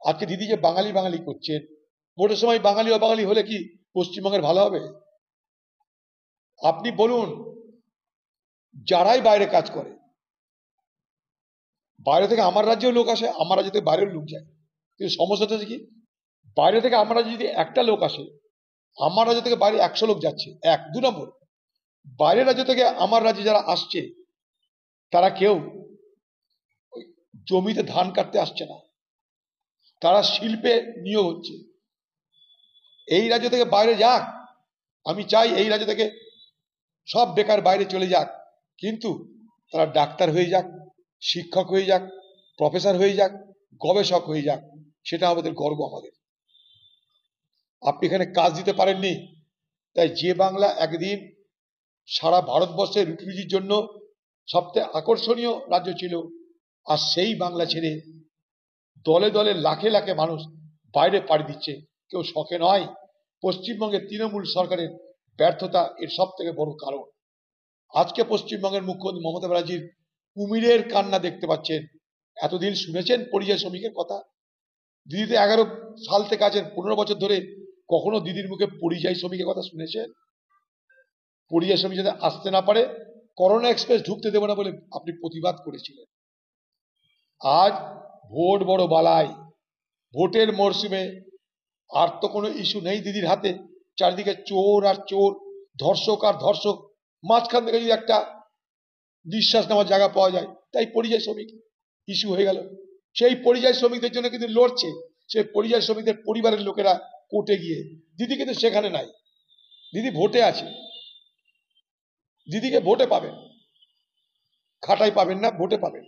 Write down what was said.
আজকে দিদি যে বাঙালি বাঙালি করছেন, ভোটের সময় বাঙালি অবাঙালি হলে কি পশ্চিমবঙ্গের ভালো হবে? আপনি বলুন, যারাই বাইরে কাজ করে, বাইরে থেকে আমার রাজ্যেও লোক আসে, আমার রাজ্য থেকে বাইরেও লোক যায়, কিন্তু সমস্যাটা হচ্ছে কি, বাইরে থেকে আমার রাজ্যে যদি একটা লোক আসে, আমার রাজ্য থেকে বাইরে 100 লোক যাচ্ছে। এক, 2 নম্বর, বাইরের রাজ্য থেকে আমার রাজ্যে যারা আসছে তারা কেউ ওই জমিতে ধান কাটতে আসছে না, তারা শিল্পে নিয়োগ হচ্ছে। এই রাজ্য থেকে বাইরে যাক, আমি চাই এই রাজ্য থেকে সব বেকার বাইরে চলে যাক, কিন্তু তারা ডাক্তার হয়ে যাক, শিক্ষক হয়ে যাক, প্রফেসর হয়ে যাক, গবেষক হয়ে যাক, সেটা আমাদের গর্ব। আমাদের আপনি এখানে কাজ দিতে পারেননি, তাই যে বাংলা একদিন সারা ভারতবর্ষের রুটি রুজির জন্য সবচেয়ে আকর্ষণীয় রাজ্য ছিল, আর সেই বাংলা ছেড়ে দলে দলে লাখে লাখে মানুষ বাইরে পাড়ি দিচ্ছে, কেউ শখে নয়। পশ্চিমবঙ্গের তৃণমূল সরকারের ব্যর্থতা এর সব থেকে বড় কারণ। আজকে পশ্চিমবঙ্গের মুখ্যমন্ত্রী মমতা ব্যানার্জির কুমিরের কান্না দেখতে পাচ্ছেন। এতদিন শুনেছেন পরিযায়ী শ্রমিকের কথা? দিদি তো 11 সাল থেকে আছেন, 15 বছর ধরে কখনো দিদির মুখে পরিযায়ী শ্রমিকের কথা শুনেছেন? পরিযায়ী শ্রমিক যাতে আসতে না পারে, করোনা এক্সপ্রেস ঢুকতে দেবে না বলে আপনি প্রতিবাদ করেছিলেন। আজ ভোট বড় বালাই, ভোটের মরশুমে আর তো কোনো ইস্যু নেই দিদির হাতে, চারিদিকে চোর আর চোর, ধর্ষক আর ধর্ষক, মাঝখান থেকে যদি একটা নিঃশ্বাস নেওয়ার জায়গা পাওয়া যায়, তাই পরিযায়ী শ্রমিক ইস্যু হয়ে গেল। সেই পরিযায়ী শ্রমিকদের জন্য কিন্তু লড়ছে সেই পরিযায়ী শ্রমিকদের পরিবারের লোকেরা কোর্টে গিয়ে। দিদি কিন্তু সেখানে নাই, দিদি ভোটে আছে। দিদিকে ভোটে পাবেন, খাটাই পাবেন না, ভোটে পাবেন।